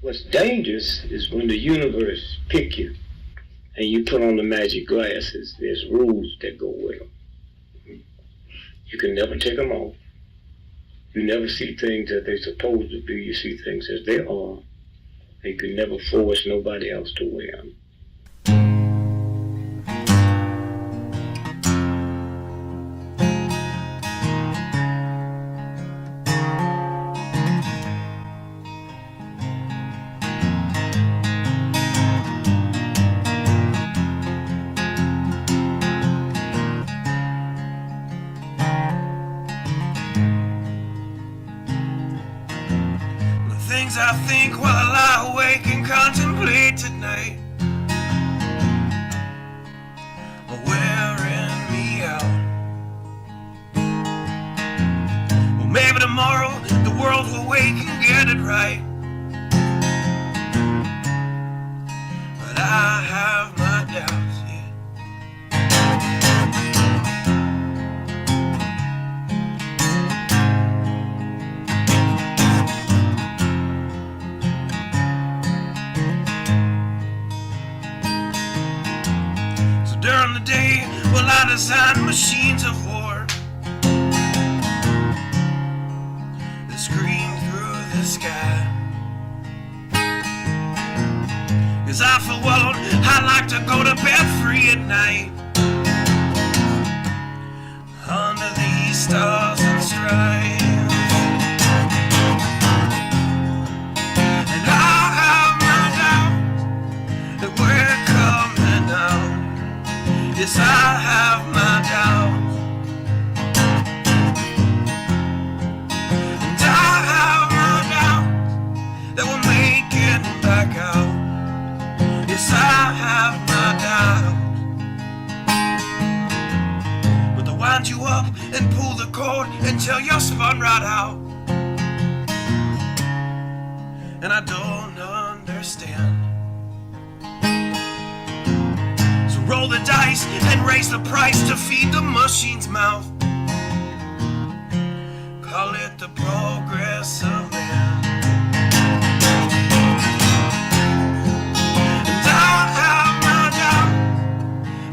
What's dangerous is when the universe pick you and you put on the magic glasses. There's rules that go with them. You can never take them off. You never see things that they're supposed to be. You see things as they are. And you can never force nobody else to wear them. I think while I lie awake and contemplate tonight are wearing me out. Well, maybe tomorrow the world will wake and get it right, but I have my doubts, yeah. During the day, well, I design machines of war that scream through the sky. 'Cause I, for one, I like to go to bed free at night under these stars and stripes. And I have my doubts that we're coming out. Yes, I have my doubts, and I have my doubts that we'll make it back out. Yes, I have my doubts, but they'll wind you up and pull the cord until you're spun right out. And I don't understand. Roll the dice and raise the price to feed the machine's mouth. Call it the progress of man. And I have my doubt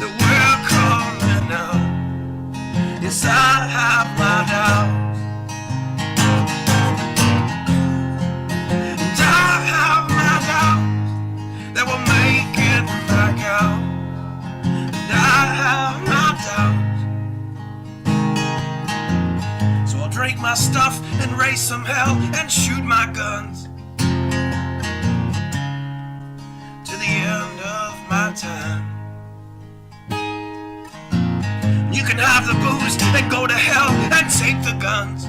that we're coming out. Yes, I have my doubt. And I have my doubt that we'll make it back out. I have my doubts, so I'll drink my stuff and raise some hell and shoot my guns to the end of my time. You can have the booze and go to hell and take the guns,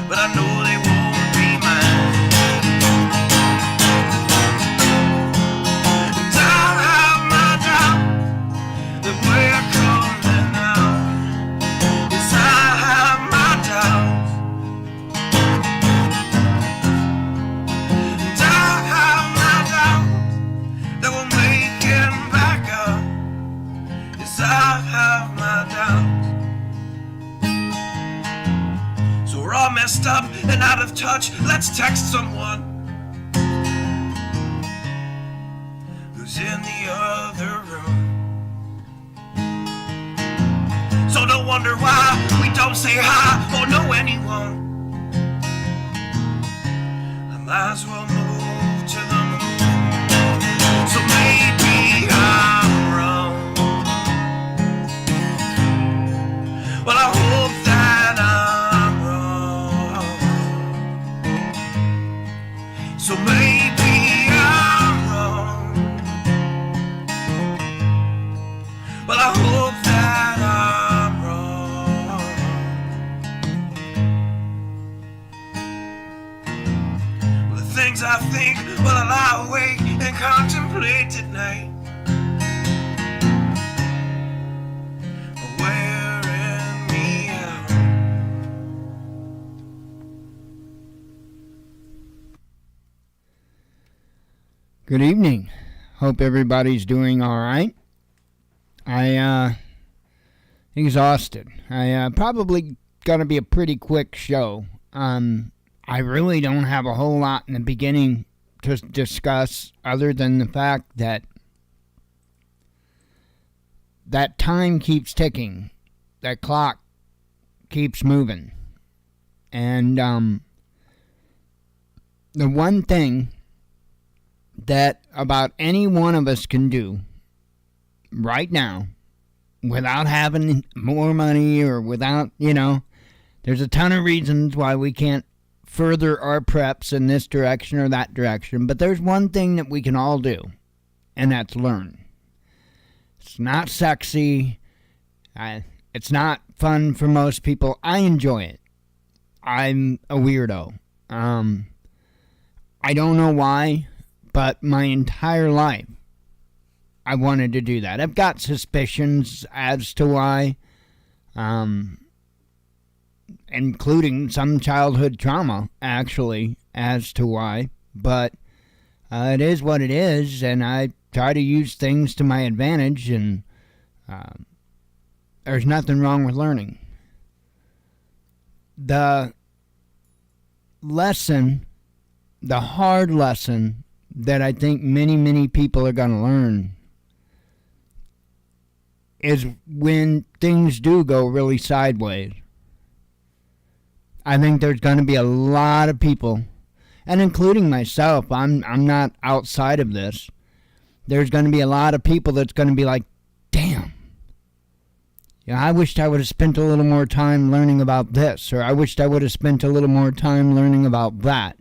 but I know they won't be mine. We're coming out. Yes, I have my doubts, and I have my doubts that we'll make it back up. Yes, I have my doubts. So we're all messed up and out of touch. Let's text someone who's in the other room. So don't wonder why we don't say hi or know anyone. I might as well move to the moon. So maybe I'm wrong. Well, I hope that I'm wrong. So maybe I'm wrong. Well, I hope that I'm wrong. Well, the things I think while I lie awake and contemplate at night are wearing me out. Good evening. Hope everybody's doing all right. Exhausted. Probably gonna be a pretty quick show. I really don't have a whole lot in the beginning to discuss other than the fact that time keeps ticking. That clock keeps moving. And the one thing that about any one of us can do right now without having more money or without, there's a ton of reasons why we can't further our preps in this direction or that direction, but there's one thing that we can all do, and that's learn. It's not sexy. It's not fun for most people. I enjoy it. I'm a weirdo. I don't know why, but my entire life I wanted to do that. I've got suspicions as to why, including some childhood trauma, actually, as to why. But it is what it is, and I try to use things to my advantage, and there's nothing wrong with learning. The lesson, the hard lesson that I think many, many people are going to learn is when things do go really sideways. I think there's going to be a lot of people, and including myself, I'm not outside of this. There's going to be a lot of people that's going to be like, damn, I wished I would have spent a little more time learning about this, or I wished I would have spent a little more time learning about that.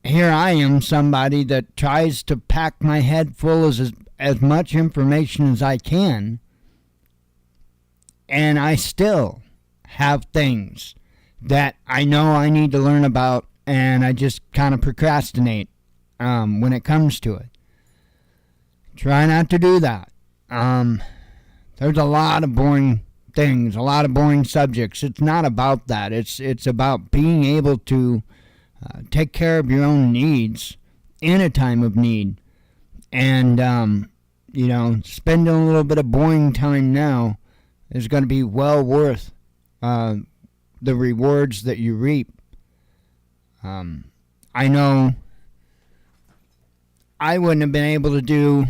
Here I am, somebody that tries to pack my head full of as much information as I can, and I still have things that I know I need to learn about, and I just kind of procrastinate when it comes to it. Try not to do that. There's a lot of boring things, a lot of boring subjects. It's not about that. It's about being able to take care of your own needs in a time of need. And, spending a little bit of boring time now is going to be well worth the rewards that you reap. I know I wouldn't have been able to do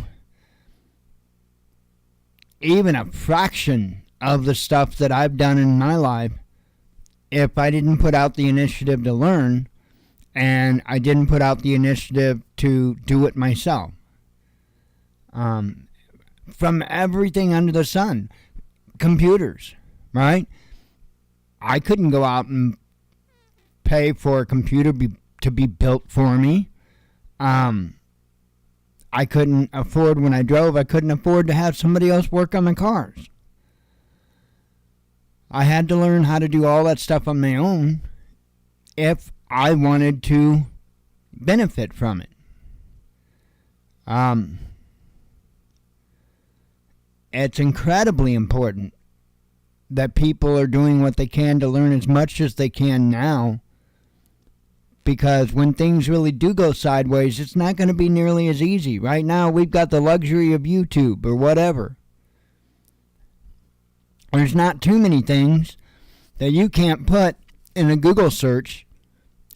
even a fraction of the stuff that I've done in my life if I didn't put out the initiative to learn, and I didn't put out the initiative to do it myself. From everything under the sun. Computers, right? I couldn't go out and pay for a computer to be built for me. I couldn't afford, when I drove, I couldn't afford to have somebody else work on my cars. I had to learn how to do all that stuff on my own if I wanted to benefit from it. It's incredibly important that people are doing what they can to learn as much as they can now, because when things really do go sideways, it's not going to be nearly as easy. Right now, we've got the luxury of YouTube or whatever. There's not too many things that you can't put in a Google search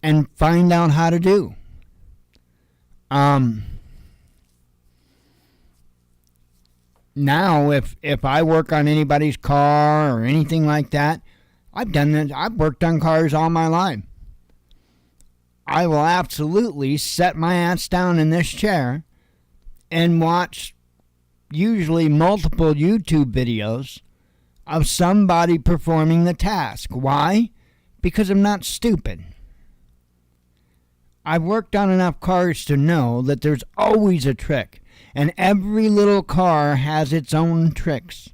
and find out how to do. Now, if I work on anybody's car or anything like that, I've done that. I've worked on cars all my life. I will absolutely set my ass down in this chair and watch usually multiple YouTube videos of somebody performing the task. Why? Because I'm not stupid. I've worked on enough cars to know that there's always a trick, and every little car has its own tricks.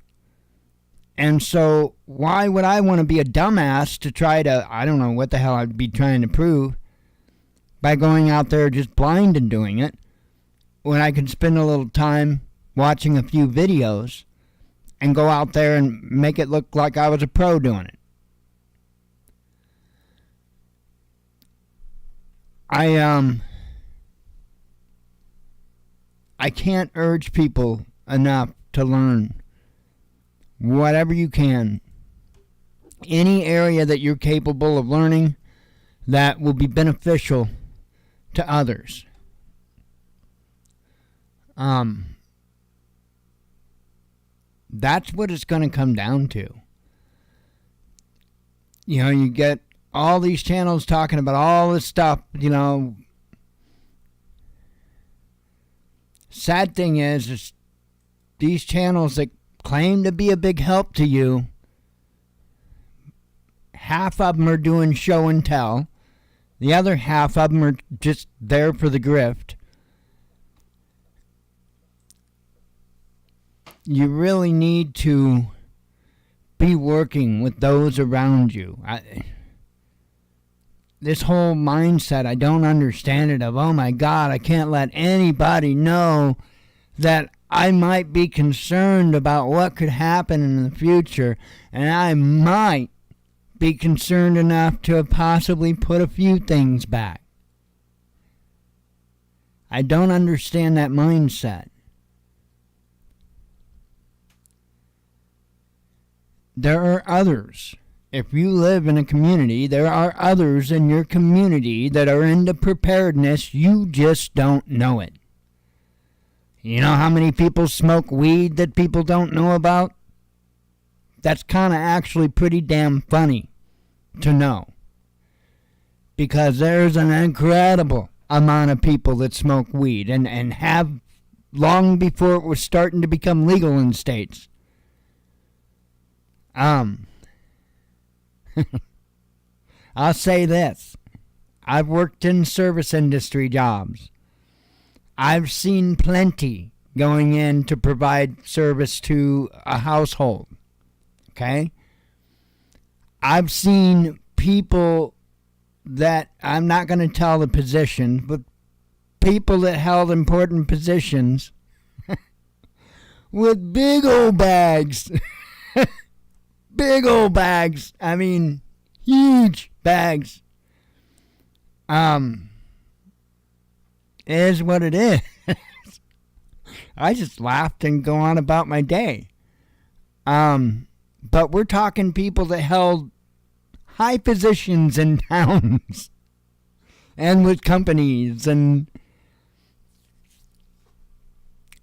And so why would I want to be a dumbass to try to, I don't know what the hell I'd be trying to prove by going out there just blind and doing it, when I could spend a little time watching a few videos and go out there and make it look like I was a pro doing it. I can't urge people enough to learn whatever you can. any area that you're capable of learning that will be beneficial to others. That's what it's going to come down to. You know, you get all these channels talking about all this stuff, you know. Sad thing is these channels that claim to be a big help to you, half of them are doing show and tell. The other half of them are just there for the grift. You really need to be working with those around you. This whole mindset, I don't understand it, of, oh my God, I can't let anybody know that I might be concerned about what could happen in the future, and I might be concerned enough to possibly put a few things back. I don't understand that mindset. There are others. If you live in a community, there are others in your community that are into preparedness. You just don't know it. You know how many people smoke weed that people don't know about? That's kind of actually pretty damn funny to know. Because there's an incredible amount of people that smoke weed and have long before it was starting to become legal in states. I'll say this. I've worked in service industry jobs. I've seen plenty going in to provide service to a household. Okay? I've seen people that, I'm not going to tell the position, but people that held important positions with big old bags. Big old bags. I mean, huge bags. Is what it is. I just laughed and go on about my day. But we're talking people that held high positions in towns and with companies and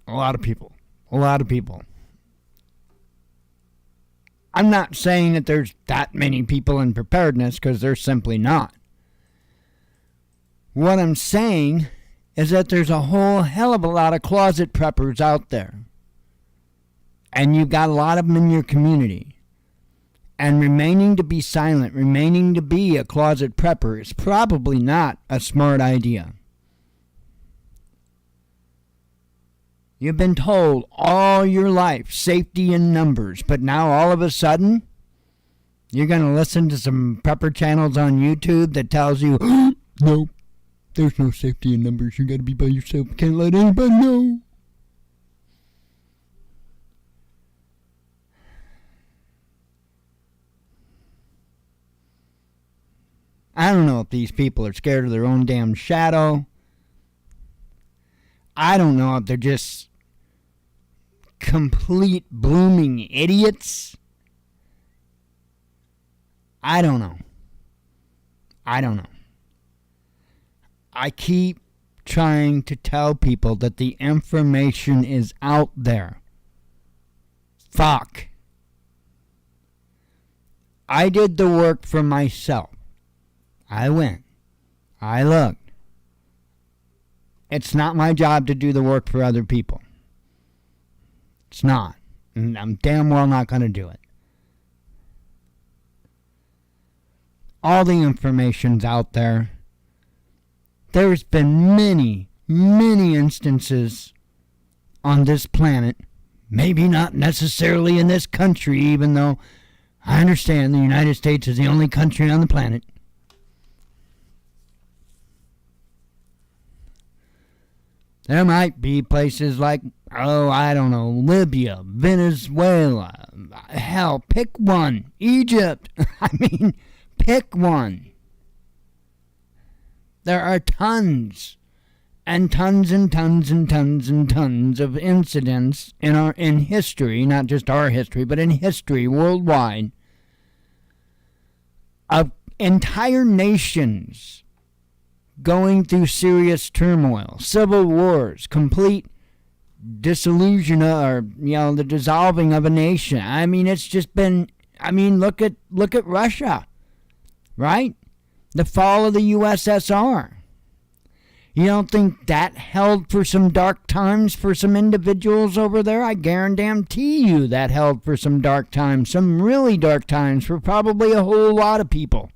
a lot of people. I'm not saying that there's that many people in preparedness, because there's simply not. What I'm saying is that there's a whole hell of a lot of closet preppers out there. And you've got a lot of them in your community. And remaining to be silent, remaining to be a closet prepper is probably not a smart idea. You've been told all your life, safety in numbers, but now all of a sudden, you're going to listen to some prepper channels on YouTube that tells you, no, there's no safety in numbers, you got to be by yourself, can't let anybody know. I don't know if these people are scared of their own damn shadow. I don't know if they're just complete blooming idiots. I don't know. I keep trying to tell people that the information is out there. Fuck. I did the work for myself. I went. I looked. It's not my job to do the work for other people. It's not. And I'm damn well not going to do it. All the information's out there. There's been many, many instances on this planet, maybe not necessarily in this country, even though I understand the United States is the only country on the planet. There might be places like, Libya, Venezuela, hell, pick one. Egypt. I mean, pick one. There are tons and tons and tons and tons and tons of incidents in history, not just our history, but in history worldwide, entire nations going through serious turmoil, civil wars, complete dissolution or the dissolving of a nation. I mean, it's just been. I mean, look at Russia, right? The fall of the USSR. You don't think that held for some dark times for some individuals over there? I guarantee you that held for some dark times, some really dark times for probably a whole lot of people.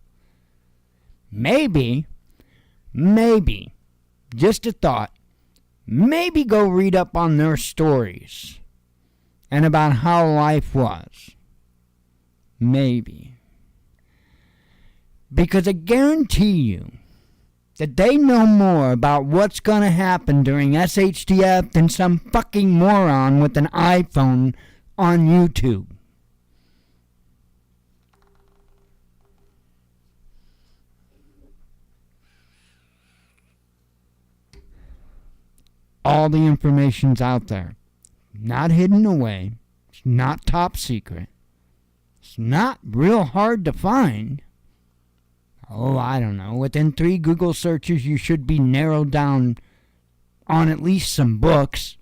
Maybe, just a thought, maybe go read up on their stories and about how life was. Maybe. Because I guarantee you that they know more about what's going to happen during SHTF than some fucking moron with an iPhone on YouTube. All the information's out there. Not hidden away. It's not top secret. It's not real hard to find. Oh, I don't know. Within 3 Google searches, you should be narrowed down on at least some books.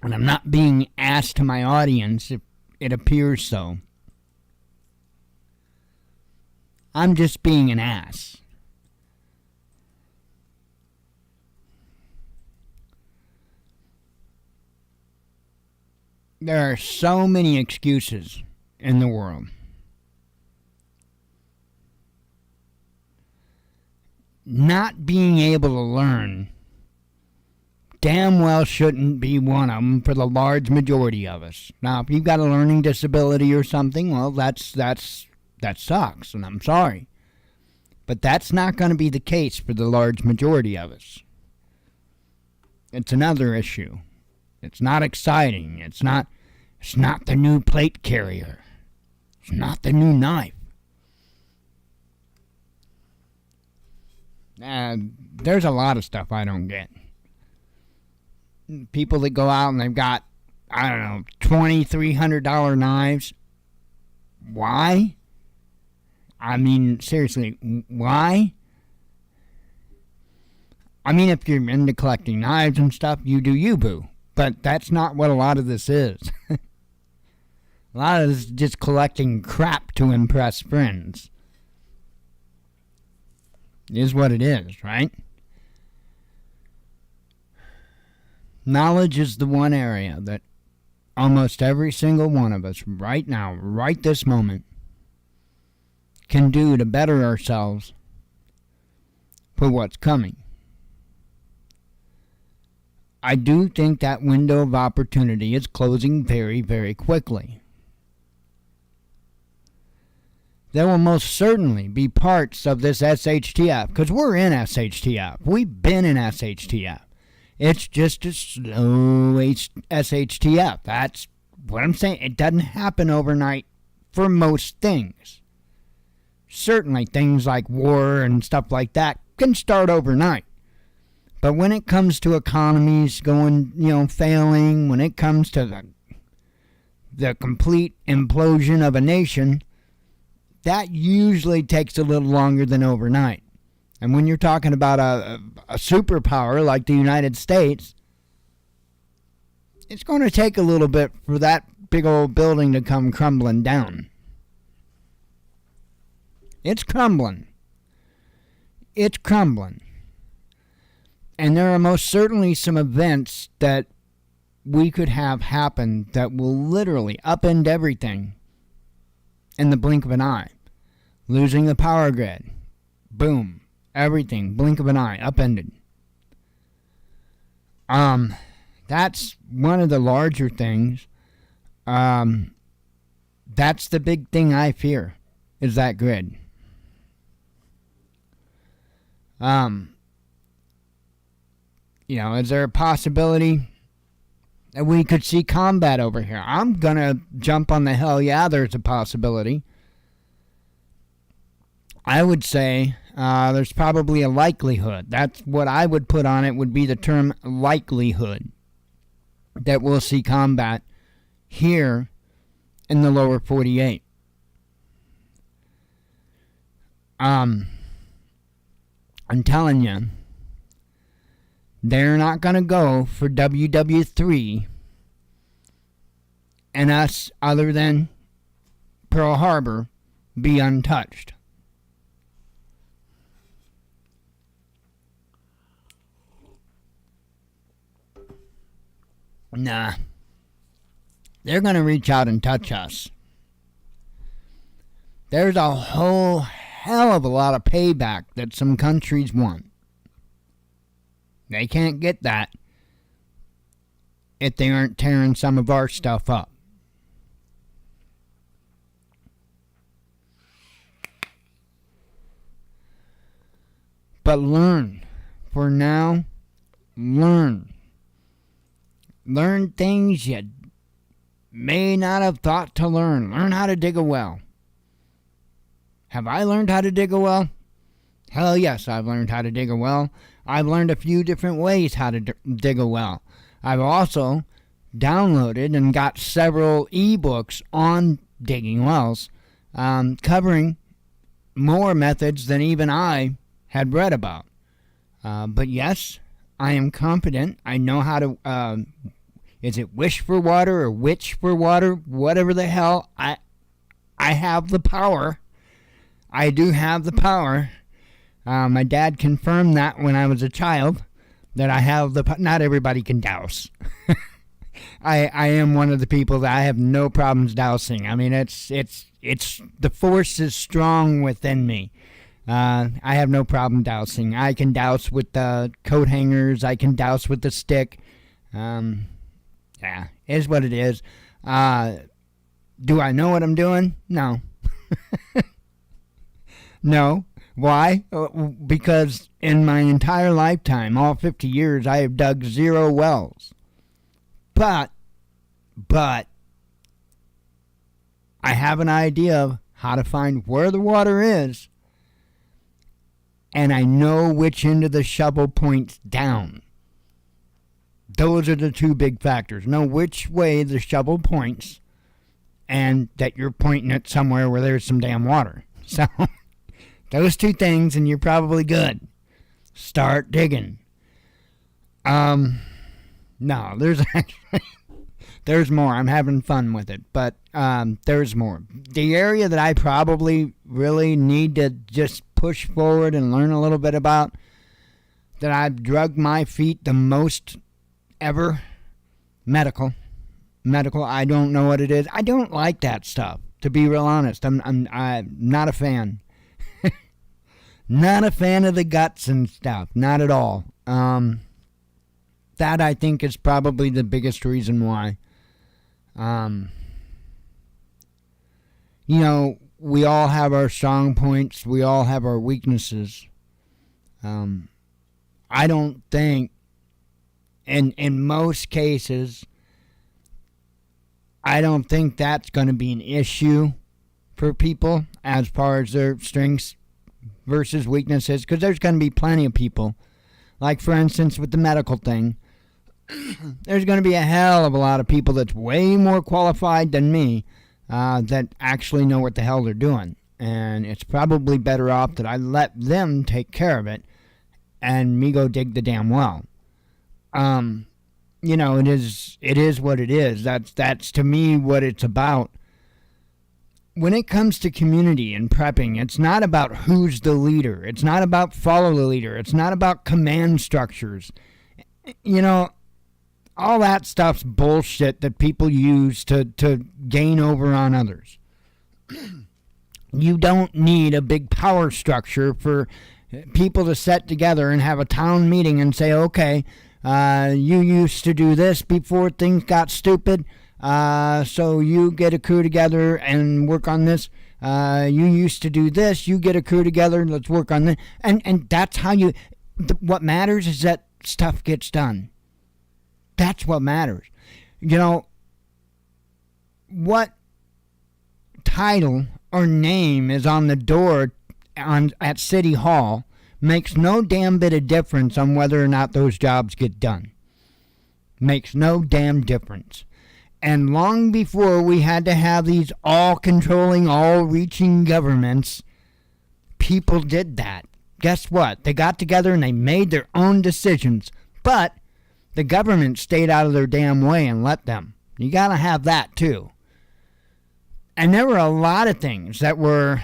And I'm not being asked to my audience if it appears so. I'm just being an ass. There are so many excuses in the world. Not being able to learn damn well shouldn't be one of them for the large majority of us. Now, if you've got a learning disability or something, well, that sucks, and I'm sorry. But that's not going to be the case for the large majority of us. It's another issue. It's not exciting. It's not the new plate carrier. It's not the new knife. There's a lot of stuff I don't get. People that go out and they've got, I don't know, $2,300 knives. Why? I mean, seriously, why? I mean, if you're into collecting knives and stuff, you do you, boo. But that's not what a lot of this is. A lot of this is just collecting crap to impress friends. Is what it is, right? Knowledge is the one area that almost every single one of us right now, right this moment, can do to better ourselves for what's coming. I do think that window of opportunity is closing very, very quickly. There will most certainly be parts of this SHTF, because we're in SHTF. We've been in SHTF. It's just a slow SHTF. That's what I'm saying. It doesn't happen overnight for most things. Certainly things like war and stuff like that can start overnight. But when it comes to economies going, failing, when it comes to the complete implosion of a nation, that usually takes a little longer than overnight. And when you're talking about a superpower like the United States, it's going to take a little bit for that big old building to come crumbling down. It's crumbling. It's crumbling. And there are most certainly some events that we could have happen that will literally upend everything in the blink of an eye. Losing the power grid. Boom. Everything. Blink of an eye. Upended. That's one of the larger things. That's the big thing I fear, is that grid. Is there a possibility that we could see combat over here? I'm gonna jump on the hell yeah, there's a possibility. I would say there's probably a likelihood. That's what I would put on it, would be the term likelihood. that we'll see combat here in the lower 48. I'm telling you, they're not going to go for WW3 and us, other than Pearl Harbor, be untouched. Nah. They're going to reach out and touch us. There's a whole hell of a lot of payback that some countries want. They can't get that if they aren't tearing some of our stuff up. But learn. For now, learn. Learn things you may not have thought to learn. Learn how to dig a well. Have I learned how to dig a well? Hell yes, I've learned how to dig a well. I've learned a few different ways how to dig a well. I've also downloaded and got several ebooks on digging wells, covering more methods than even I had read about. But yes, I am competent. I know how to, is it wish for water or witch for water? Whatever the hell. I have the power. I do have the power. My dad confirmed that when I was a child, that I have not everybody can douse. I am one of the people that I have no problems dousing. I mean, it's the force is strong within me. I have no problem dousing. I can douse with the coat hangers. I can douse with the stick. Yeah, is what it is. Do I know what I'm doing? No. No. Why? Because in my entire lifetime, all 50 years, I have dug 0 wells. But, I have an idea of how to find where the water is, and I know which end of the shovel points down. Those are the 2 big factors. Know which way the shovel points, and that you're pointing it somewhere where there's some damn water. So... those 2 things, and you're probably good. Start digging. No, there's actually... there's more. I'm having fun with it, but there's more. The area that I probably really need to just push forward and learn a little bit about, that I've dragged my feet the most ever, medical. I don't know what it is. I don't like that stuff, to be real honest. I'm not a fan. Not a fan of the guts and stuff. Not at all. That I think is probably the biggest reason why. You know, we all have our strong points. We all have our weaknesses. I don't think, in most cases, I don't think that's going to be an issue for people as far as their strengths versus weaknesses, because there's going to be plenty of people, like for instance with the medical thing, there's going to be a hell of a lot of people that's way more qualified than me that actually know what the hell they're doing, and it's probably better off that I let them take care of it and me go dig the damn well. You know, it is what it is. That's to me what it's about. When it comes to community and prepping, it's not about who's the leader. It's not about follow the leader. It's not about command structures. You know, all that stuff's bullshit that people use to gain over on others. You don't need a big power structure for people to sit together and have a town meeting and say, okay, you used to do this before things got stupid. So you get a crew together and work on this. You used to do this. You get a crew together and let's work on this. And that's how you... what matters is that stuff gets done. That's what matters. You know, what title or name is on the door at City Hall makes no damn bit of difference on whether or not those jobs get done. Makes no damn difference. And long before we had to have these all-controlling, all-reaching governments, people did that. Guess what? They got together and they made their own decisions. But the government stayed out of their damn way and let them. You got to have that too. And there were a lot of things that were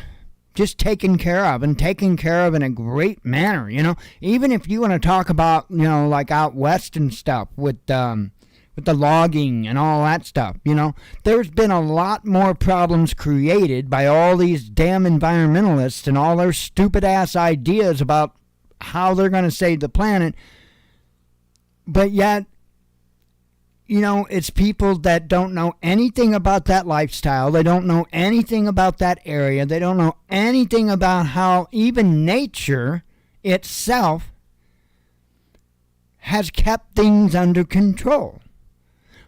just taken care of, and taken care of in a great manner, you know. Even if you want to talk about, you know, like out west and stuff with the logging and all that stuff, you know, there's been a lot more problems created by all these damn environmentalists and all their stupid ass ideas about how they're going to save the planet. But yet, you know, it's people that don't know anything about that lifestyle. They don't know anything about that area. They don't know anything about how even nature itself has kept things under control.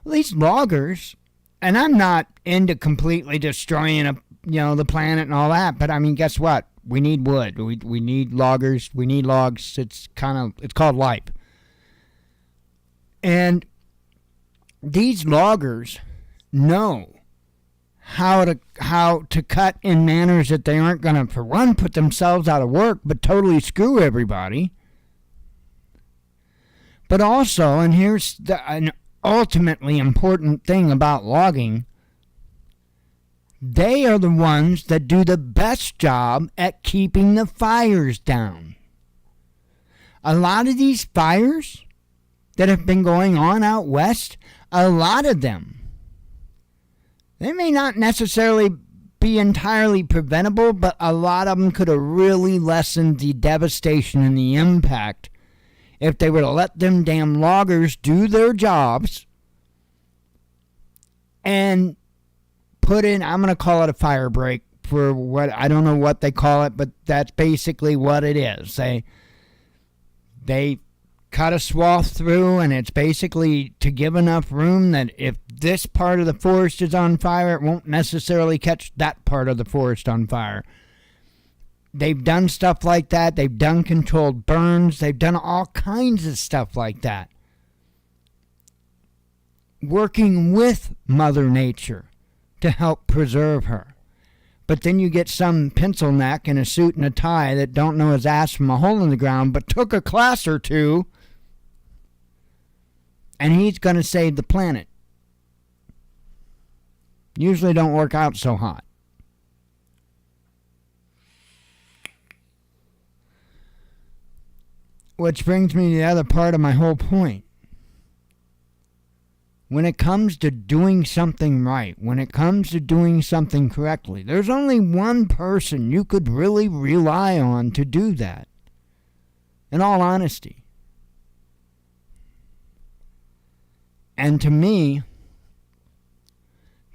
Well, these loggers, and I'm not into completely destroying the planet and all that, but I mean, guess what? We need wood. We need loggers. We need logs. It's called life. And these loggers know how to cut in manners that they aren't going to, for one, put themselves out of work, but totally screw everybody. But also, and here's an ultimately important thing about logging, they are the ones that do the best job at keeping the fires down. A lot of these fires that have been going on out west, a lot of them, they may not necessarily be entirely preventable, but a lot of them could have really lessened the devastation and the impact if they were to let them damn loggers do their jobs and put in, I'm going to call it a fire break for what, I don't know what they call it, but that's basically what it is. They cut a swath through, and it's basically to give enough room that if this part of the forest is on fire, it won't necessarily catch that part of the forest on fire. They've done stuff like that. They've done controlled burns. They've done all kinds of stuff like that. Working with Mother Nature to help preserve her. But then you get some pencil neck in a suit and a tie that don't know his ass from a hole in the ground, but took a class or two, and he's going to save the planet. Usually don't work out so hot. Which brings me to the other part of my whole point. When it comes to doing something right, when it comes to doing something correctly, there's only one person you could really rely on to do that. In all honesty. And to me,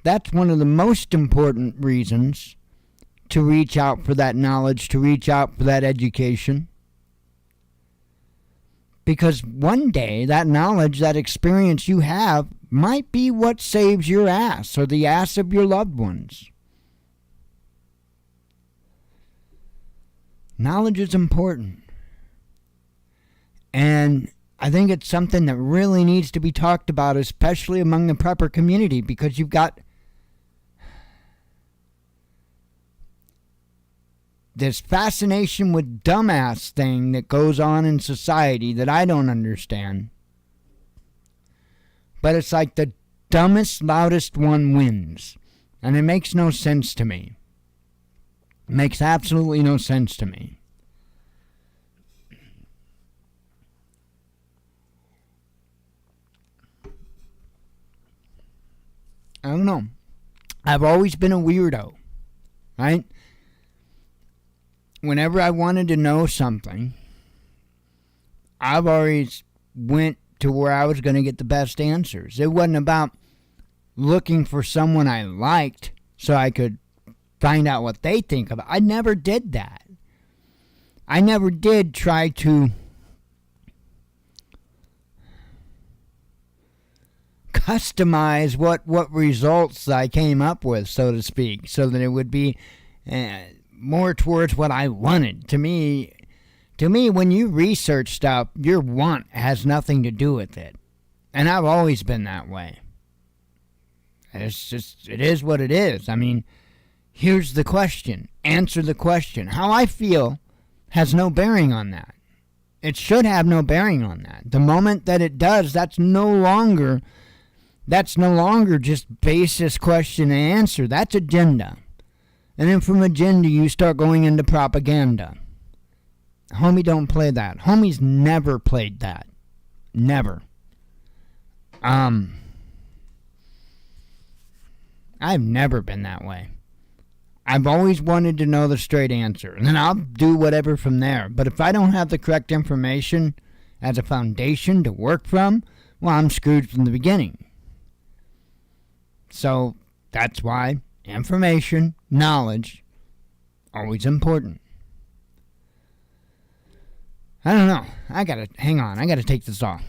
that's one of the most important reasons to reach out for that knowledge, to reach out for that education. Because one day, that knowledge, that experience you have, might be what saves your ass or the ass of your loved ones. Knowledge is important. And I think it's something that really needs to be talked about, especially among the prepper community, because you've got this fascination with dumbass thing that goes on in society that I don't understand. But it's like the dumbest, loudest one wins. And it makes no sense to me. It makes absolutely no sense to me. I don't know. I've always been a weirdo, right? Whenever I wanted to know something, I've always went to where I was going to get the best answers. It wasn't about looking for someone I liked so I could find out what they think of it. I never did that. I never did try to customize what results I came up with, so to speak, so that it would be more towards what I wanted. To me, when you research stuff, your want has nothing to do with it. And I've always been that way. It is what it is. I mean, here's the question. Answer the question. How I feel has no bearing on that. It should have no bearing on that. The moment that it does, that's no longer just basis question and answer. That's agenda. And then from agenda, you start going into propaganda. Homie don't play that. Homie's never played that. Never. I've never been that way. I've always wanted to know the straight answer, and then I'll do whatever from there. But if I don't have the correct information as a foundation to work from, well, I'm screwed from the beginning. So that's why information, knowledge, always important. I don't know. Hang on. I gotta take this off.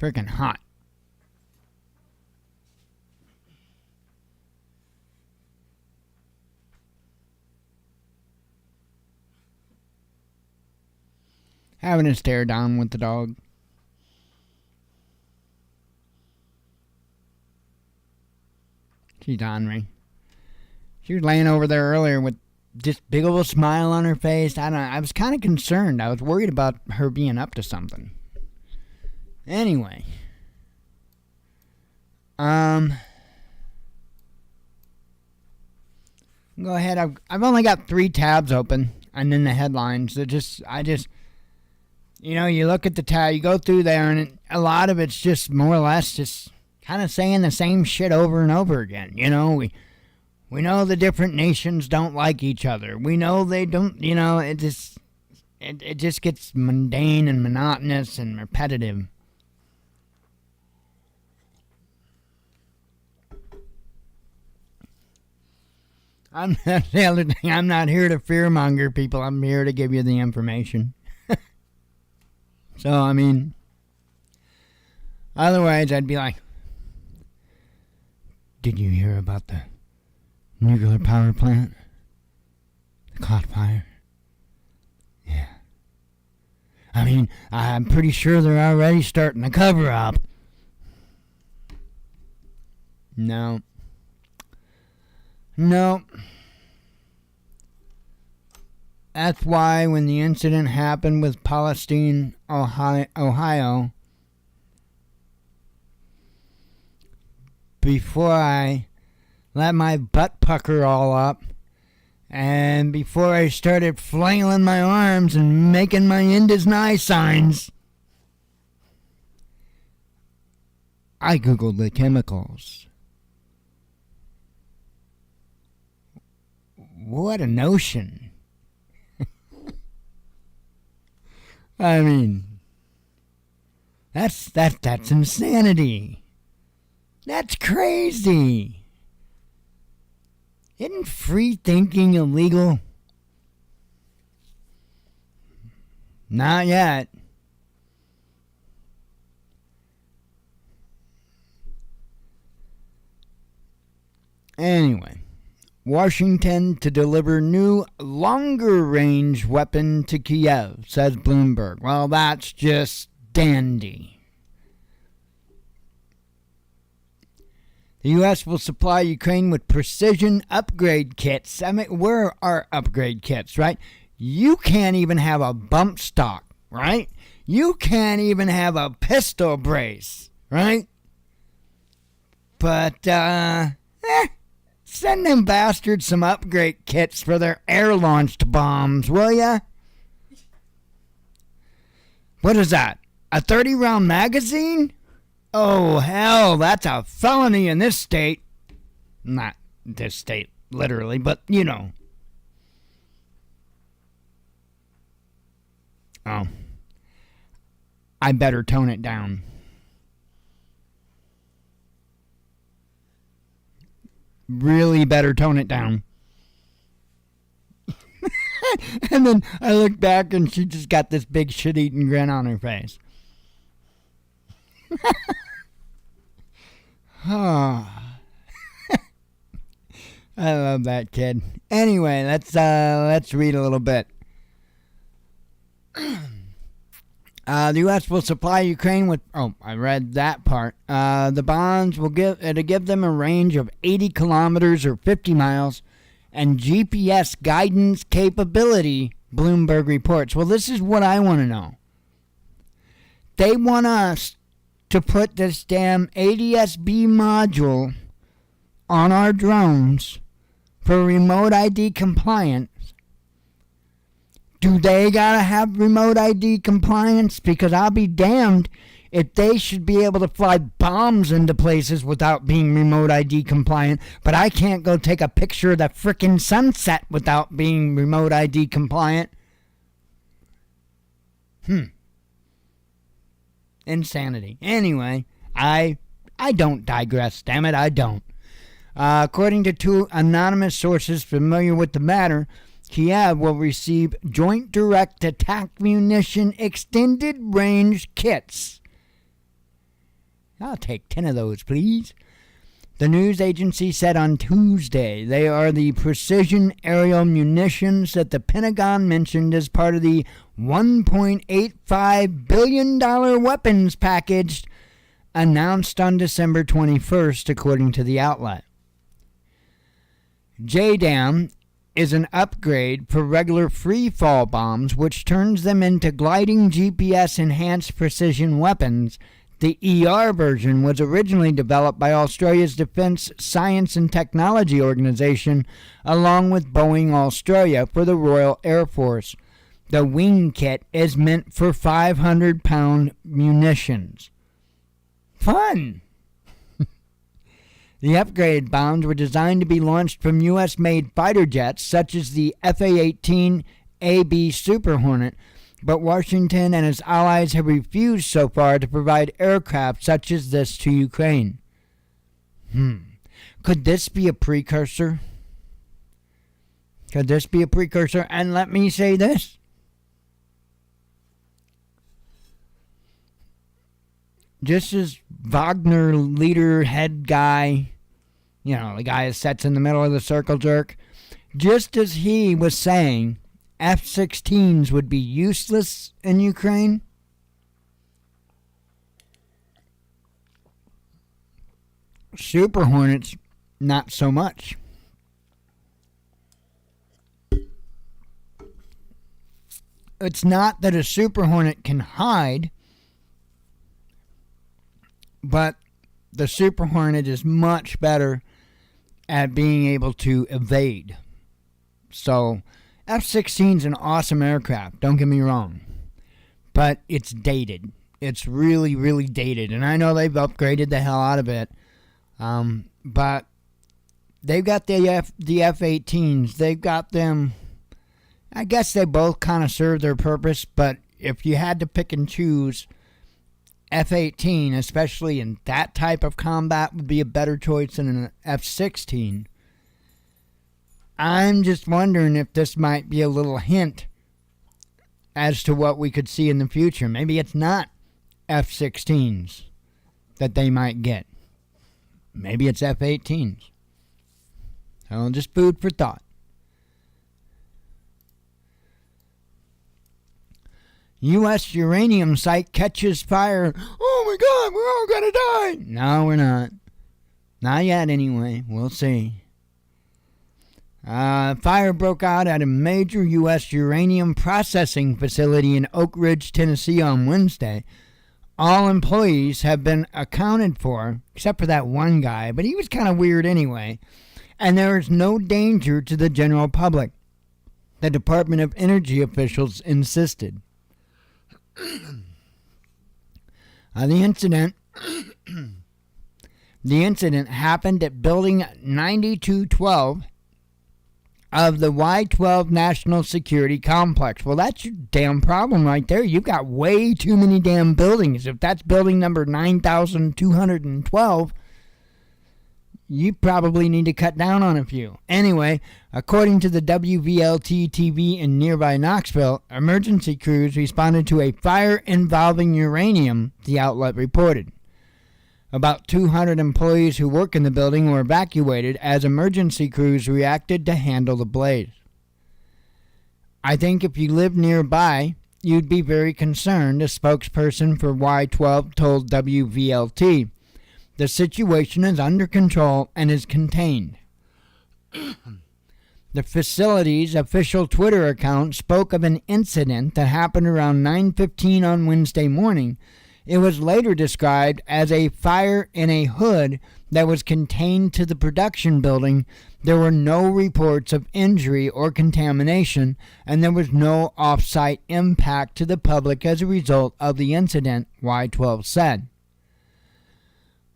Freaking hot. Having a stare down with the dog. She's on me. She was laying over there earlier with just big old smile on her face. I was kind of concerned. I was worried about her being up to something. Anyway. Go ahead. I've only got 3 tabs open, and then the headlines. You look at the tab, you go through there, and a lot of it's just more or less just kind of saying the same shit over and over again. We know the different nations don't like each other. We know they don't. It just gets mundane and monotonous and repetitive. The other thing, I'm not here to fearmonger people. I'm here to give you the information. So, I mean, otherwise I'd be like, did you hear about the nuclear power plant? The caught fire? Yeah. I mean, I'm pretty sure they're already starting to cover up. No. That's why when the incident happened with Palestine, Ohio, before I let my butt pucker all up, and before I started flailing my arms and making my end is nigh signs, I Googled the chemicals. What a notion. I mean, that's insanity. That's crazy. Isn't free thinking illegal? Not yet. Anyway, Washington to deliver new longer-range weapon to Kiev, says Bloomberg. Well, that's just dandy. The U.S. will supply Ukraine with precision upgrade kits. I mean, where are upgrade kits, right? You can't even have a bump stock, right? You can't even have a pistol brace, right? But, send them bastards some upgrade kits for their air-launched bombs, will ya? What is that? A 30-round magazine? Oh, hell, that's a felony in this state. Not this state, literally, but you know. Oh. I better tone it down. Really better tone it down. And then I look back and she just got this big shit-eating grin on her face. I love that kid. Anyway, let's read a little bit. The U.S. will supply Ukraine with... Oh, I read that part. The bonds will give them a range of 80 kilometers or 50 miles and GPS guidance capability, Bloomberg reports. Well, this is what I want to know. They want us to put this damn ADS-B module on our drones for remote ID compliance. Do they gotta have remote ID compliance? Because I'll be damned if they should be able to fly bombs into places without being remote ID compliant, but I can't go take a picture of the frickin' sunset without being remote ID compliant. Insanity. Anyway, I don't digress, damn it, I don't. According to two anonymous sources familiar with the matter, Kiev will receive Joint Direct Attack Munition Extended Range Kits. I'll take 10 of those, please. The news agency said on Tuesday they are the precision aerial munitions that the Pentagon mentioned as part of the $1.85 billion weapons package announced on December 21st, according to the outlet. JDAM is an upgrade for regular free-fall bombs, which turns them into gliding GPS-enhanced precision weapons. The ER version was originally developed by Australia's Defence Science and Technology Organisation, along with Boeing Australia for the Royal Air Force. The wing kit is meant for 500-pound munitions. Fun! The upgraded bombs were designed to be launched from U.S.-made fighter jets, such as the F/A-18AB Super Hornet, but Washington and its allies have refused so far to provide aircraft such as this to Ukraine. Could this be a precursor? And let me say this. Just as Wagner leader head guy, the guy that sits in the middle of the circle jerk, just as he was saying F-16s would be useless in Ukraine, Super Hornets, not so much. It's not that a Super Hornet can hide, but the Super Hornet is much better at being able to evade. So, F-16 is an awesome aircraft, don't get me wrong. But it's dated. It's really, really dated. And I know they've upgraded the hell out of it. But they've got the F-18s. They've got them. I guess they both kind of serve their purpose. But if you had to pick and choose, F-18, especially in that type of combat, would be a better choice than an F-16. I'm just wondering if this might be a little hint as to what we could see in the future. Maybe it's not F-16s that they might get. Maybe it's F-18s. So just food for thought. U.S. uranium site catches fire. Oh my God, we're all gonna die. No, we're not. Not yet anyway. We'll see. Fire broke out at a major U.S. uranium processing facility in Oak Ridge, Tennessee on Wednesday. All employees have been accounted for, except for that one guy, but he was kind of weird anyway. And there is no danger to the general public, the Department of Energy officials insisted. The incident happened at Building 9212 of the Y-12 National Security Complex. Well, that's your damn problem right there. You've got way too many damn buildings. If that's building number 9212, you probably need to cut down on a few. Anyway, according to the WVLT-TV in nearby Knoxville, emergency crews responded to a fire involving uranium, the outlet reported. About 200 employees who work in the building were evacuated as emergency crews reacted to handle the blaze. I think if you live nearby, you'd be very concerned, a spokesperson for Y12 told WVLT. The situation is under control and is contained. The facility's official Twitter account spoke of an incident that happened around 9:15 on Wednesday morning. It was later described as a fire in a hood that was contained to the production building. There were no reports of injury or contamination, and there was no off-site impact to the public as a result of the incident, Y12 said.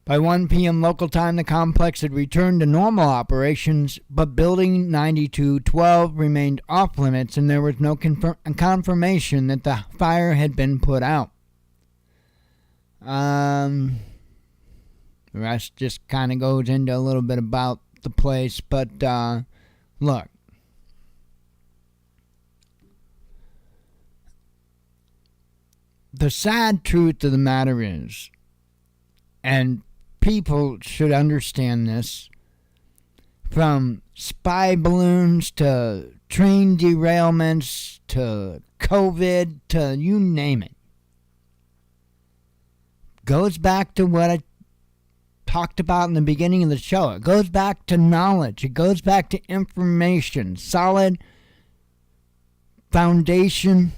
By 1 p.m. local time, the complex had returned to normal operations, but Building 9212 remained off limits, and there was no confirmation that the fire had been put out. The rest just kind of goes into a little bit about the place, but look. The sad truth of the matter is, and people should understand this, from spy balloons to train derailments to COVID to you name it, goes back to what I talked about in the beginning of the show. It goes back to knowledge. It goes back to information, solid foundation,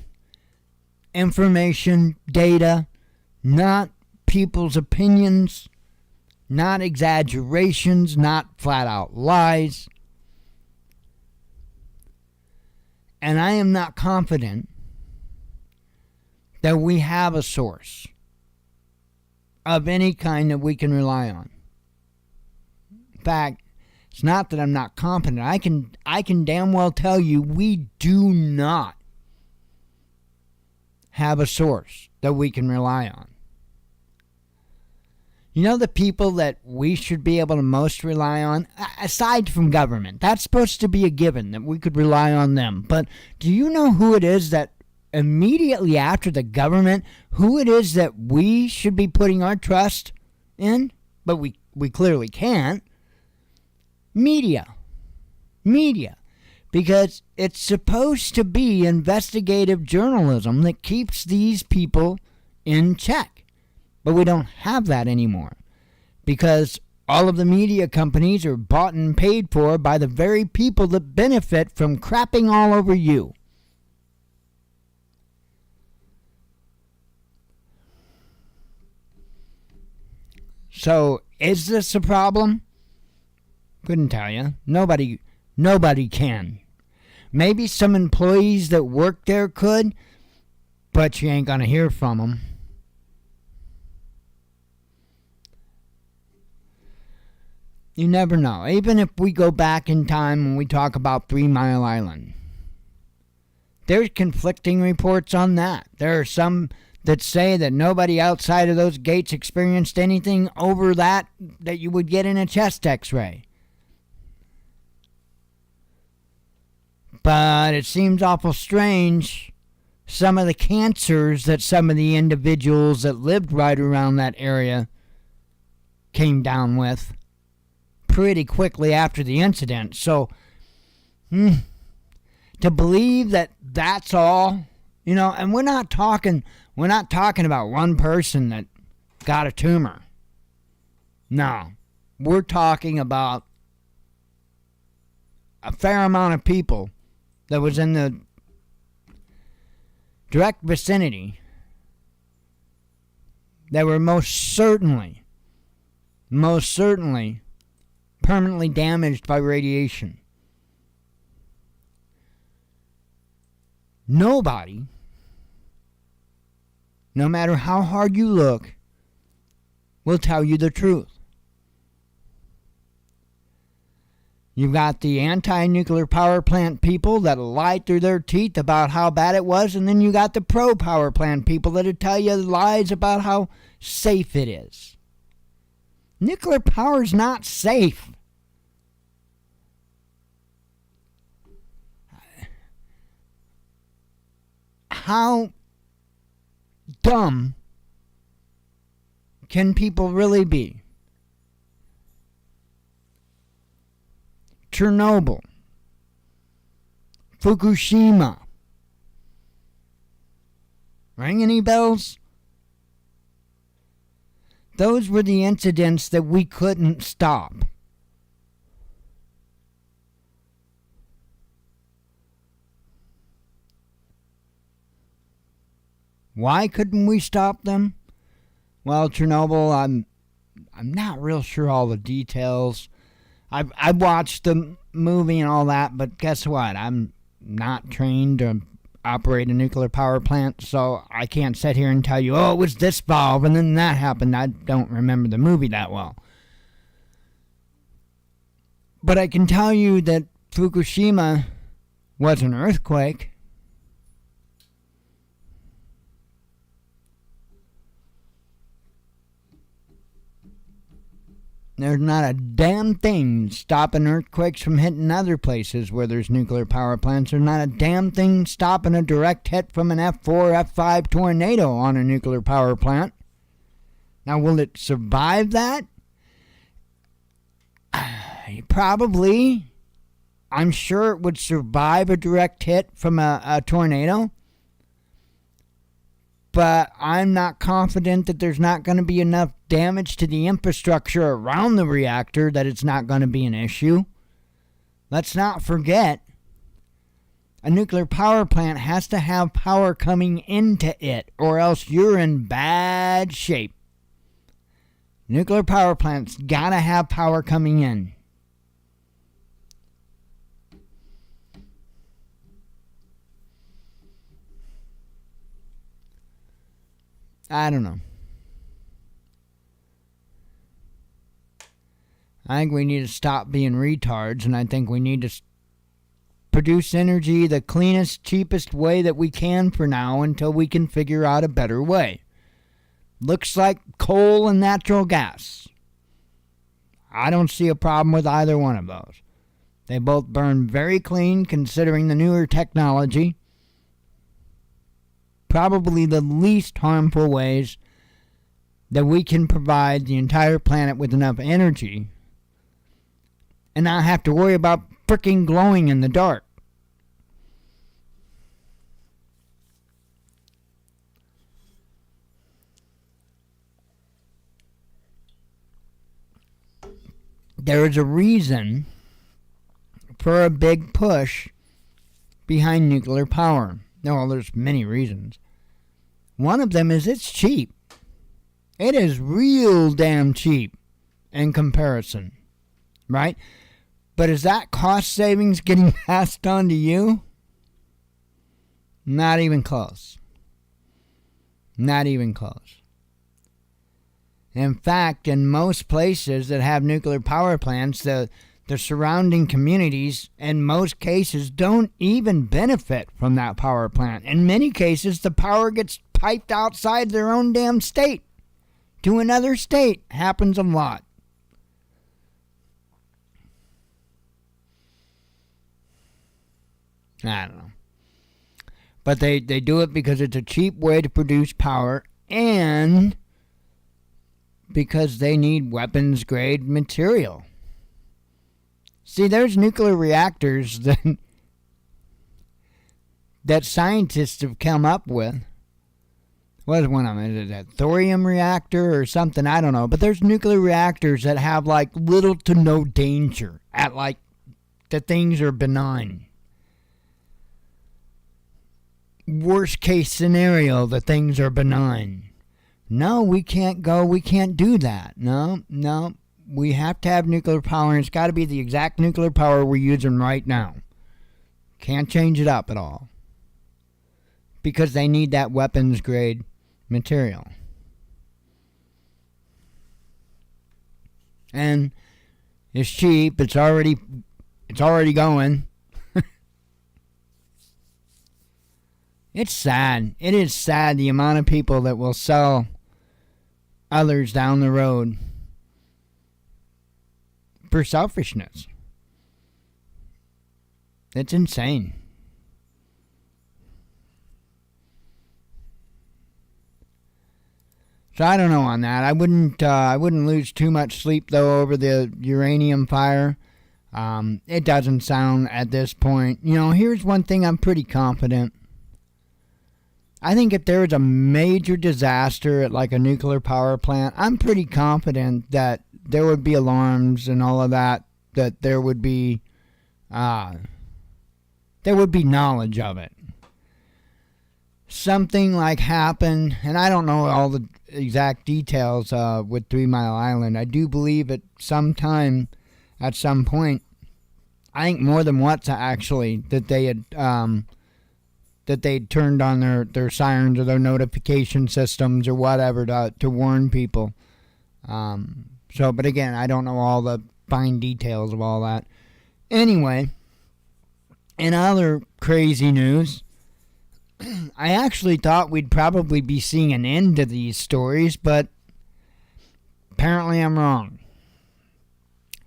information, data, not people's opinions, not exaggerations, not flat out lies. And I am not confident that we have a source of any kind that we can rely on. In fact, it's not that I'm not confident. I can damn well tell you we do not have a source that we can rely on. You know the people that we should be able to most rely on, aside from government, that's supposed to be a given that we could rely on them. But do you know who it is that immediately after the government, who it is that we should be putting our trust in? But we clearly can't. Media. Because it's supposed to be investigative journalism that keeps these people in check. But we don't have that anymore, because all of the media companies are bought and paid for by the very people that benefit from crapping all over you. So, is this a problem? Couldn't tell you. Nobody can. Maybe some employees that work there could, but you ain't gonna hear from them. You never know. Even if we go back in time and we talk about 3 Mile Island, there's conflicting reports on that. There are some that say that nobody outside of those gates experienced anything over that you would get in a chest x-ray. But it seems awful strange. Some of the cancers that some of the individuals that lived right around that area came down with pretty quickly after the incident. So, to believe that that's all, and we're not talking about one person that got a tumor. No, we're talking about a fair amount of people that was in the direct vicinity that were most certainly permanently damaged by radiation. Nobody, no matter how hard you look, will tell you the truth. You've got the anti-nuclear power plant people that'll lie through their teeth about how bad it was, and then you got the pro-power plant people that'll tell you lies about how safe it is. Nuclear power is not safe. How dumb can people really be? Chernobyl, Fukushima. Ring any bells? Those were the incidents that we couldn't stop. Why couldn't we stop them? Well, Chernobyl, I'm not real sure all the details. I watched the movie and all that, but guess what? I'm not trained to operate a nuclear power plant, so I can't sit here and tell you, oh, it was this valve and then that happened. I don't remember the movie that well. But I can tell you that Fukushima was an earthquake. There's not a damn thing stopping earthquakes from hitting other places where there's nuclear power plants. There's not a damn thing stopping a direct hit from an F4, F5 tornado on a nuclear power plant. Now, will it survive that? Probably. I'm sure it would survive a direct hit from a tornado. But I'm not confident that there's not going to be enough damage to the infrastructure around the reactor that it's not going to be an issue. Let's not forget, a nuclear power plant has to have power coming into it, or else you're in bad shape. Nuclear power plants gotta have power coming in. I don't know. I think we need to stop being retards, and I think we need to produce energy the cleanest, cheapest way that we can for now until we can figure out a better way. Looks like coal and natural gas. I don't see a problem with either one of those. They both burn very clean considering the newer technology. Probably the least harmful ways that we can provide the entire planet with enough energy and not have to worry about fricking glowing in the dark. There is a reason for a big push behind nuclear power. Well, there's many reasons. One of them is it's cheap. It is real damn cheap in comparison, right? But is that cost savings getting passed on to you? Not even close. Not even close. In fact, in most places that have nuclear power plants, the surrounding communities, in most cases, don't even benefit from that power plant. In many cases, the power gets piped outside their own damn state to another state. Happens a lot. I don't know. But they do it because it's a cheap way to produce power and because they need weapons grade material. See, there's nuclear reactors that scientists have come up with. What is one of them? Is it a thorium reactor or something? I don't know. But there's nuclear reactors that have like little to no danger at like the things are benign. Worst case scenario, the things are benign. No, we can't do that. No. We have to have nuclear power, and it's got to be the exact nuclear power we're using right now. Can't change it up at all. Because they need that weapons grade material. And it's cheap, it's already going. It's sad. It is sad the amount of people that will sell others down the road for selfishness. It's insane. So I don't know on that. I wouldn't lose too much sleep though over the uranium fire. It doesn't sound at this point. Here's one thing I'm pretty confident. I think if there was a major disaster at like a nuclear power plant, I'm pretty confident that there would be alarms and all of that. That there would be knowledge of it. Something like happened, and I don't know all the exact details with 3 Mile Island. I do believe at some point, I think more than once actually, that they had turned on their sirens or their notification systems or whatever to warn people. But again, I don't know all the fine details of all that. Anyway, in other crazy news, I actually thought we'd probably be seeing an end to these stories, but apparently I'm wrong.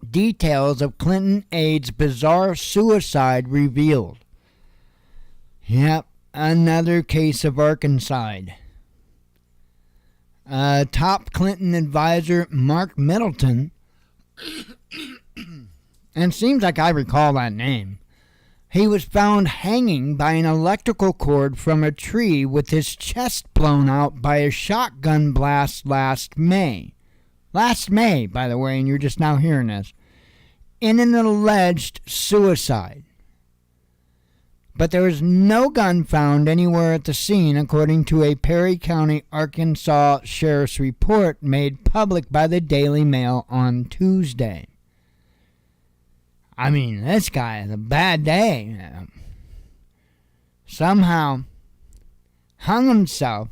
Details of Clinton aide's bizarre suicide revealed. Yep, another case of Arkansas. Top Clinton advisor Mark Middleton, and it seems like I recall that name, he was found hanging by an electrical cord from a tree with his chest blown out by a shotgun blast last May. Last May, by the way, and you're just now hearing this. In an alleged suicide. But there was no gun found anywhere at the scene, according to a Perry County, Arkansas Sheriff's report made public by the Daily Mail on Tuesday. I mean, this guy has a bad day. Somehow hung himself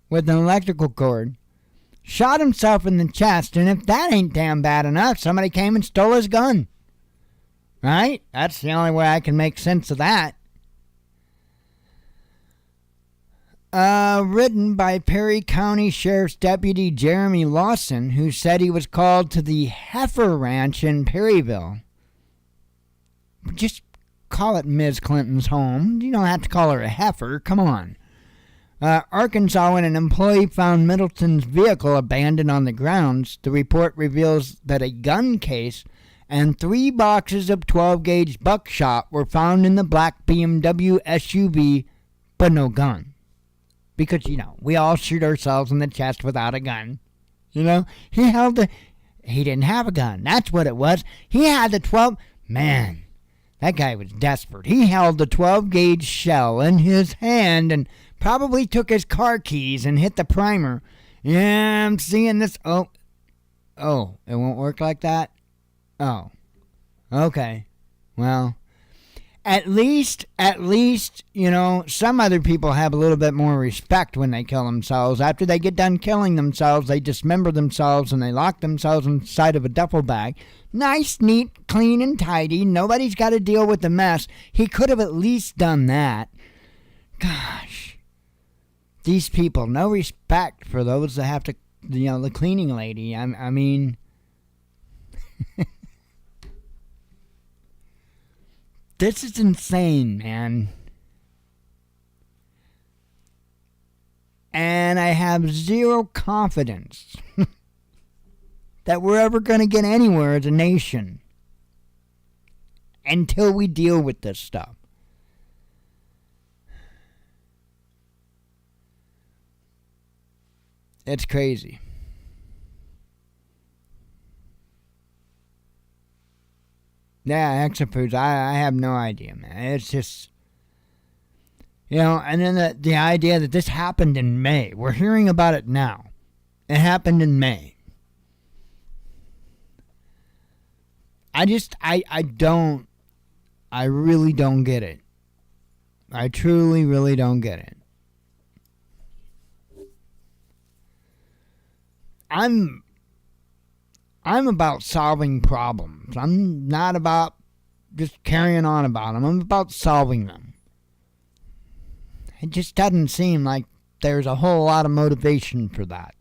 with an electrical cord, shot himself in the chest, and if that ain't damn bad enough, somebody came and stole his gun. Right? That's the only way I can make sense of that. Written by Perry County Sheriff's Deputy Jeremy Lawson, who said he was called to the Heifer Ranch in Perryville. Just call it Ms. Clinton's home. You don't have to call her a heifer. Come on. Arkansas, when an employee found Middleton's vehicle abandoned on the grounds, the report reveals that a gun case and 3 boxes of 12-gauge buckshot were found in the black BMW SUV, but no gun. Because, we all shoot ourselves in the chest without a gun. He didn't have a gun. That's what it was. He had the 12... Man, that guy was desperate. He held the 12-gauge shell in his hand and probably took his car keys and hit the primer. Yeah, I'm seeing this. Oh, it won't work like that? Oh, okay. Well, at least, some other people have a little bit more respect when they kill themselves. After they get done killing themselves, they dismember themselves and they lock themselves inside of a duffel bag. Nice, neat, clean, and tidy. Nobody's got to deal with the mess. He could have at least done that. Gosh. These people, no respect for those that have to, the cleaning lady. I mean... This is insane, man. And I have zero confidence that we're ever going to get anywhere as a nation until we deal with this stuff. It's crazy. Yeah, exafoods, I have no idea, man. It's just, and then the idea that this happened in May. We're hearing about it now. It happened in May. I really don't get it. I truly, really don't get it. I'm about solving problems. I'm not about just carrying on about them. I'm about solving them. It just doesn't seem like there's a whole lot of motivation for that.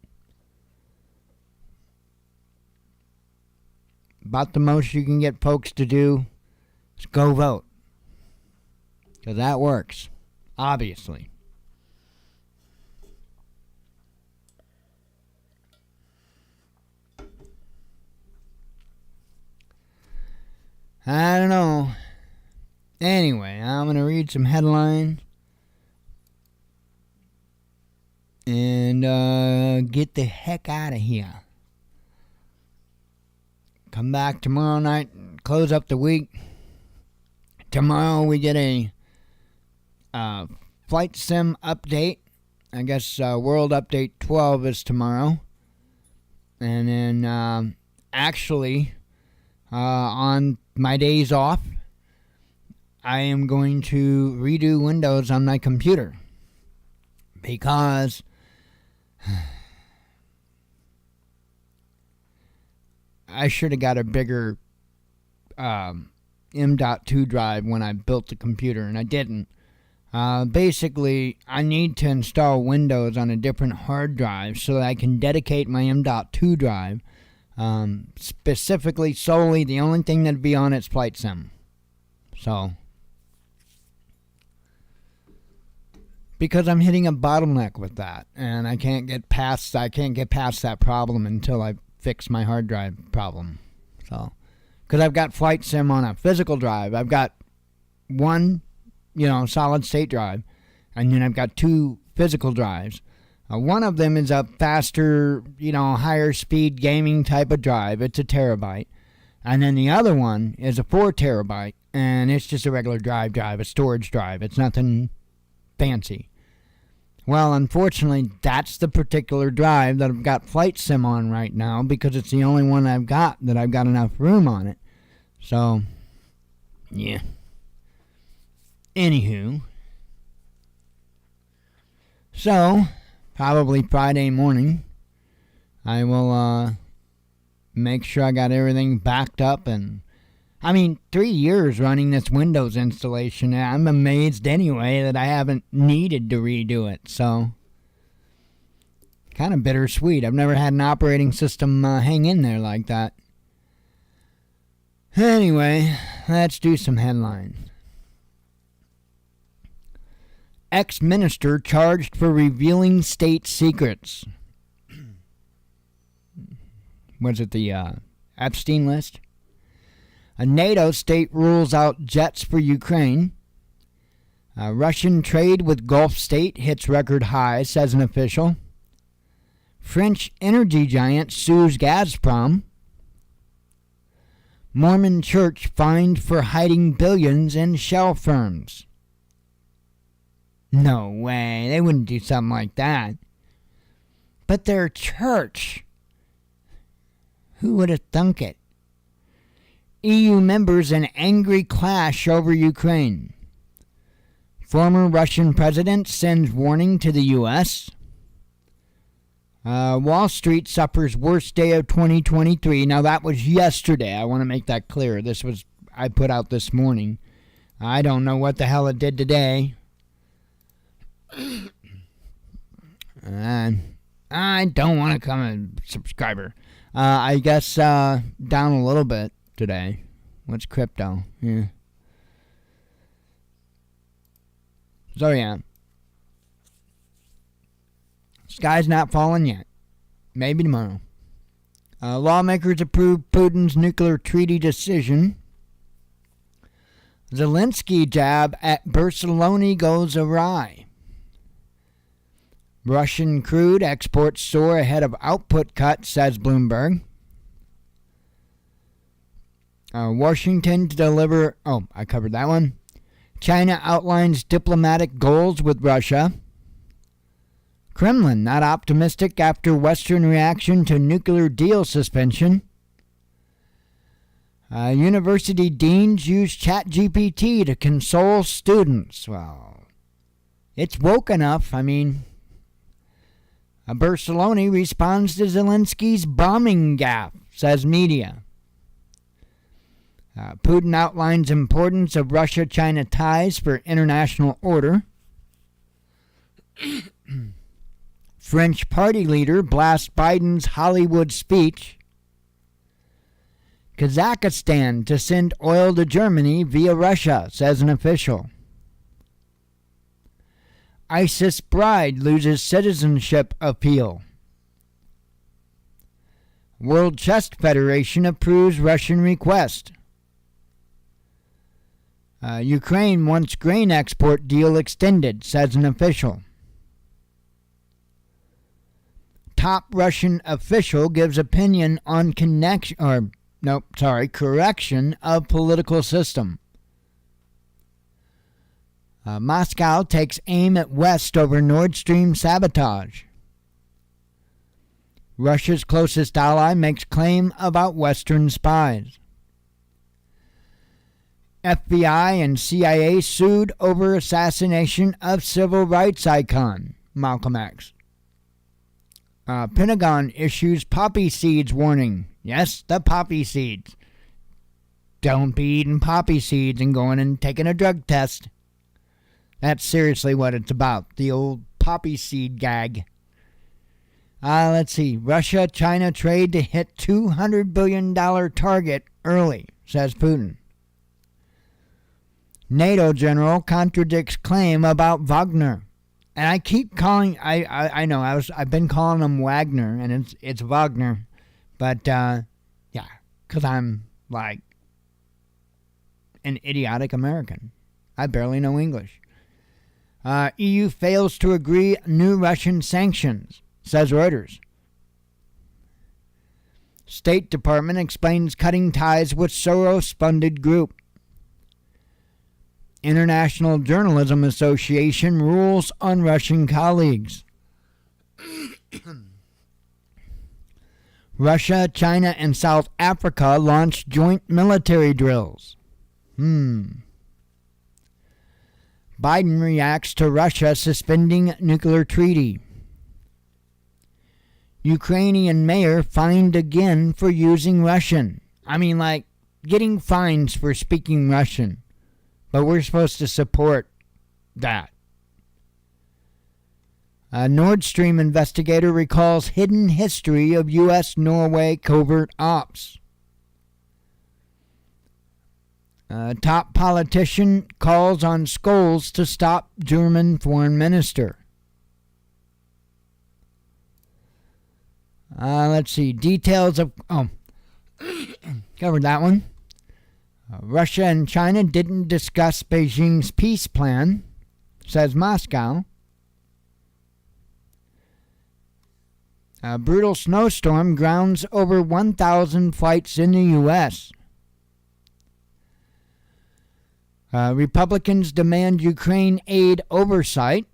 About the most you can get folks to do is go vote. Because that works. Obviously. I don't know. Anyway, I'm going to read some headlines and get the heck out of here. Come back tomorrow night and close up the week. Tomorrow we get a flight sim update. I guess World Update 12 is tomorrow. And then actually, on my days off, I am going to redo Windows on my computer. Because I should have got a bigger M.2 drive when I built the computer, and I didn't. Basically, I need to install Windows on a different hard drive so that I can dedicate my M.2 drive. Specifically, solely, the only thing that'd be on it's Flight Sim. So, because I'm hitting a bottleneck with that, and I can't get past that problem until I fix my hard drive problem. So, because I've got Flight Sim on a physical drive, I've got one, solid state drive, and then I've got two physical drives. One of them is a faster, higher speed gaming type of drive. It's a terabyte. And then the other one is a 4 terabyte, and it's just a regular drive, a storage drive. It's nothing fancy. Well, unfortunately, that's the particular drive that I've got Flight Sim on right now because it's the only one I've got that I've got enough room on it. So, yeah. Anywho. So, probably Friday morning, I will make sure I got everything backed up. And 3 years running this Windows installation, I'm amazed anyway that I haven't needed to redo it. So, kind of bittersweet. I've never had an operating system hang in there like that. Anyway, let's do some headlines. Ex-minister charged for revealing state secrets. Was it the Epstein list? A NATO state rules out jets for Ukraine. Russian trade with Gulf state hits record high, says an official. French energy giant sues Gazprom. Mormon church fined for hiding billions in shell firms. No way, they wouldn't do something like that. But their church. Who would have thunk it? EU members in angry clash over Ukraine. Former Russian president sends warning to the U.S. Wall Street suffers worst day of 2023. Now that was yesterday. I want to make that clear. I put out this morning. I don't know what the hell it did today. I don't want to become a subscriber. I guess down a little bit today. What's crypto? Yeah. So yeah. Sky's not falling yet. Maybe tomorrow. Lawmakers approve Putin's nuclear treaty decision. Zelensky jab at Barcelona goes awry. Russian crude exports soar ahead of output cuts, says Bloomberg. Washington to deliver... Oh, I covered that one. China outlines diplomatic goals with Russia. Kremlin not optimistic after Western reaction to nuclear deal suspension. University deans use ChatGPT to console students. Well, it's woke enough. Barcelona responds to Zelensky's bombing gaffe, says media. Putin outlines importance of Russia-China ties for international order. French party leader blasts Biden's Hollywood speech. Kazakhstan to send oil to Germany via Russia, says an official. ISIS bride loses citizenship appeal. World Chess Federation approves Russian request. Ukraine wants grain export deal extended, says an official. Top Russian official gives opinion on correction of political system. Moscow takes aim at West over Nord Stream sabotage. Russia's closest ally makes claim about Western spies. FBI and CIA sued over assassination of civil rights icon Malcolm X. Pentagon issues poppy seeds warning. Yes, the poppy seeds. Don't be eating poppy seeds and going and taking a drug test. That's seriously what it's about. The old poppy seed gag. Let's see. Russia-China trade to hit $200 billion target early, says Putin. NATO general contradicts claim about Wagner. And I keep calling, I know, I've been calling him Wagner, and it's Wagner. But, yeah, because I'm, like, an idiotic American. I barely know English. EU fails to agree new Russian sanctions, says Reuters. State Department explains cutting ties with Soros-funded group. International Journalism Association rules on Russian colleagues. Russia, China, and South Africa launch joint military drills. Biden reacts to Russia suspending nuclear treaty. Ukrainian mayor fined again for using Russian. I mean, like, getting fines for speaking Russian. But we're supposed to support that. A Nord Stream investigator recalls hidden history of U.S.-Norway covert ops. A top politician calls on Scholes to stop German foreign minister. Let's see. Details of... covered that one. Russia and China didn't discuss Beijing's peace plan, says Moscow. A brutal snowstorm grounds over 1,000 flights in the U.S. Republicans demand Ukraine aid oversight.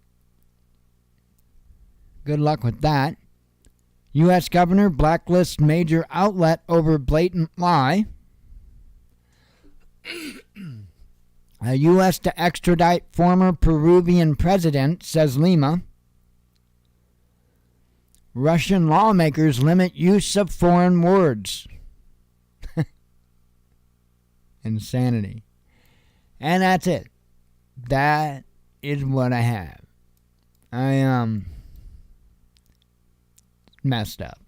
Good luck with that. U.S. governor blacklists major outlet over blatant lie. U.S. to extradite former Peruvian president, says Lima. Russian lawmakers limit use of foreign words. Insanity. And that's it. That is what I have. I messed up.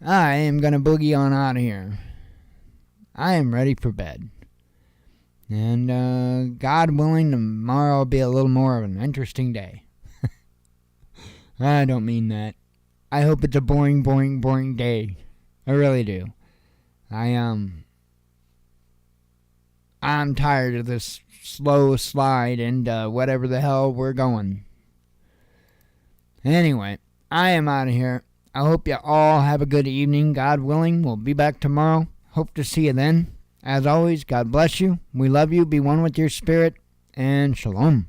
I am going to boogie on out of here. I am ready for bed. And God willing, tomorrow will be a little more of an interesting day. I don't mean that. I hope it's a boring day. I really do. I'm tired of this slow slide into whatever the hell we're going. Anyway, I am out of here. I hope you all have a good evening. God willing, we'll be back tomorrow. Hope to see you then. As always, God bless you. We love you. Be one with your spirit. And shalom.